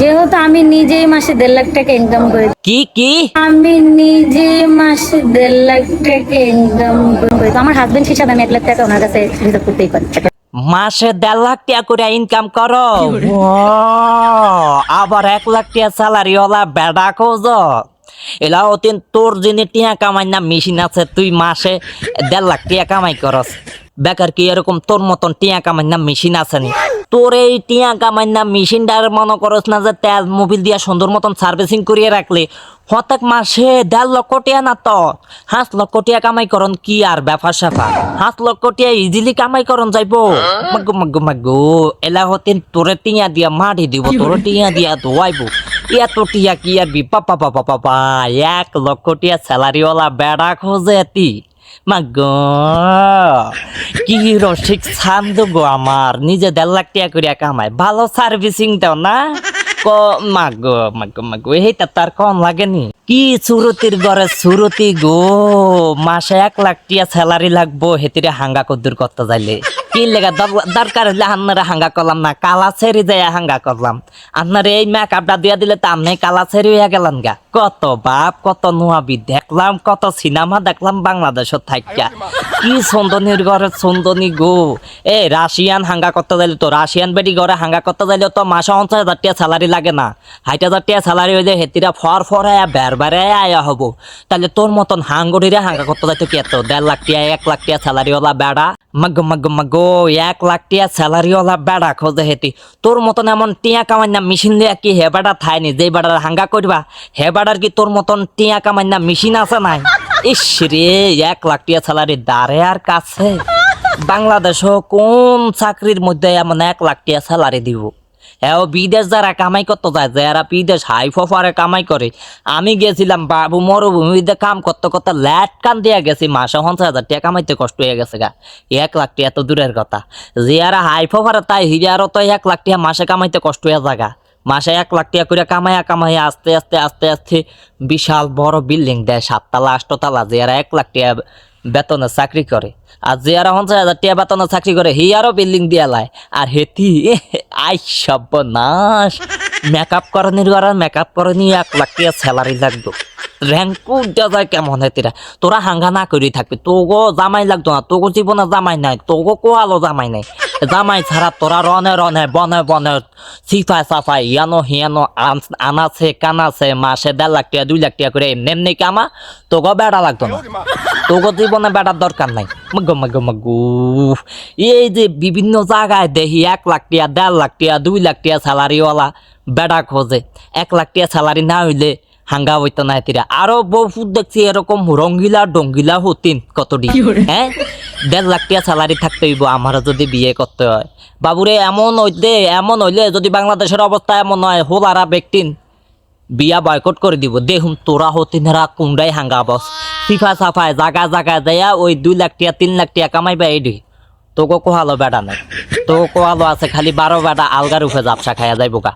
যেহেতু আমি নিজেই মাসে 1.5 লাখ টাকা ইনকাম করি, কি কি আমি নিজে মাসে 1.5 লাখ টাকা ইনকাম করি, তো আমার হাজবেন্ড হিসাবে আমি 1 লাখ টাকা ওনার কাছে রিজার্ভ করতেই পারি। মাসে 1.5 লাখ টাকা করে ইনকাম করো? আবার 1 লাখ টাকা স্যালারি ওলা বেড়া খোঁজ এলা অতীন তোর যিনি টিয়া কামাই না মেশিন আছে তুই মাসে 1.5 লাখ টাকা কামাই করস বেকার কি এরকম তোর মতন টিয়া কামাই না মেশিন আছে নি তোর এই টিয়া কামাই না মেশিনটার মনে করস না যে তেল মোবিল দিয়া সুন্দর মতন সার্ভিসিং করিয়ে রাখলে হঠাৎ মাসে 1.5 লক্ষ টাকা না তো 5 লক্ষ টাকা কামাই করন কি আর ব্যাপার স্যাপার 5 লক্ষ টাকা ইজিলি কামাই করন যাইবো মাগো মাগো মাগো এলা হতেন তোরে টিয়া দিয়া মাটি দিব তোরে টিয়া দিয়া ধোয়াইবো এত টিয়া কি আর বাপা বাপা বাপা 1 লক্ষ টাকা স্যালারিওয়ালা বেড়া খোঁজে এতি মাগো কি রসিক ছান্দ গো আমার নিজে 1.5 লাখ টাকা করিয়া কামাই ভালো সার্ভিসিং দাও না ক মাগো মাগো মাগো এইটা তার কম লাগেনি কি সুরতির ঘরে সুরতি গো মাসে 1 লাখ টাকা স্যালারি লাগবো হেতিরে হাঙ্গা কদ্দুর করতে যাইলে কি লেগা দরকার হইলে আপনারা হাঙ্গা করলাম না কালা ছেড়ে যায় হাঙ্গা করলাম আপনার এই মেকআপটা দিয়া দিলে তো আপনি কালা ছেড়ে হইয়া গেলেন গা কত বাপ কত নোয়াবি দেখলাম কত সিনেমা দেখলাম বাংলাদেশের থাইকা কি সুন্দরীর ঘরে সুন্দরী গো এ রাশিয়ান হাঙ্গা করতে যাইলে তো রাশিয়ান বেডি ঘরে হাঙ্গা করতে যাইলে তো মাসে 50,000 টাকা স্যালারি লাগে না 60,000 টাকা স্যালারি হইলে হেতিরা ফর বের বেড়ে আয়া হবো তাহলে তোর মতন হাঙ্গরিরে হাঙ্গা করতে যাইতো কি এত 1.5 লাখ টাকা 1 লাখ টাকা স্যালারিওয়ালা বেড়া মাগো মাগো মাগো 1 লাখ টাকা স্যালারিওয়ালা বেড়া খোঁজে হেতি তোর মতন এমন টিয়া কামাই না মেশিন দিয়া কি হে বেড়া থায়নি যেই বেড়ার হাঙ্গা করবা হে বেড়ার কি তোর মতন টিয়া কামাই না মেশিন আছে নাই ইস রে 1 লাখ টাকা স্যালারি দাঁড়ে আর কাছে বাংলাদেশও কোন চাকরির মধ্যে এমন 1 লাখ টাকা স্যালারি দিব হ্যাঁ বিদেশ যারা কামাই করতে যায় যারা বিদেশ হাই ফফারে কামাই করে আমি গেছিলাম বাবু মরুভূমিতে কাম করতে করতে ল্যাট কান দিয়া গেছি মাসে 50,000 টাকা কামাইতে কষ্ট হয়ে গেছে গা 1 লাখ টাকা এত দূরের কথা যারা হাই ফফারে তাই হিরারও তো 1 লাখ টাকা মাসে কামাইতে কষ্ট হয়ে জায়গা মাসে 1 লাখ টাকা করে কামাইয়া আস্তে আস্তে আস্তে আস্তে বিশাল বড় বিল্ডিং দেয় 7 তলা 8 তলা যারা 1 লাখ টাকা বেতনে চাকরি করে আর যারা 50,000 টাকা বেতনে চাকরি করে হিয়ারও বিল্ডিং দিয়া লাই আর হেতি আই সর্বনাশ মেকআপ করনির ঘরে মেকআপ করনি 1 লাখ টাকা স্যালারি লাগতো র্যাঙ্কু যায় কেমন হেতিরা তোরা হাঙ্গা না করি থাকবি তোগো জামাই লাগতো না তোগো জীবনে জামাই নাই তোগো কোয়ালো জামাই নাই জামাই ছাড়া তোরা রনে রনে বনে বনে সিফাই সাফাই ইয়ানো হিয়ানো আনাছে কানাছে মাসে 1.5 লাখ টাকা 2 লাখ টাকা করে এমনি কামা তোগো বেড়া লাগতো না তোগো জীবনে বেড়ার দরকার নাই মাগো মাগো মাগো এই যে বিভিন্ন জায়গায় দেখি 1 লাখ টাকা 1.5 লাখ টাকা 2 লাখ টাকা স্যালারিওয়ালা বেড়া খোঁজে 1 লাখ টাকা স্যালারি না হইলে হাঙ্গা হইতো না এতিরা আরো বহুত দেখছি এরকম রঙ্গিলা ডঙ্গিলা হতিন কতটি হ্যাঁ 1.5 লাখ টাকা স্যালারি থাকতে হইব আমারও যদি বিয়ে করতে হয় বাবুরে এমন হইলে যদি বাংলাদেশের অবস্থা এমন হয় হোলারা ব্যক্তিন বিয়া বয়কট করে দিব দেখুন তোরা হতিনেরা কুন্ডাই হাঙ্গা বস ফিফা সাফায় জায়গা জায়গায় যাইয়া ওই 2 লাখ টাকা 3 লাখ টাকা কামাইবা এইডি তোকে কোহালো বেড়া নাই তো কোহালো আছে খালি 12 বেড়া আলগার উঠে জাপসা খাইয়া যাইব গা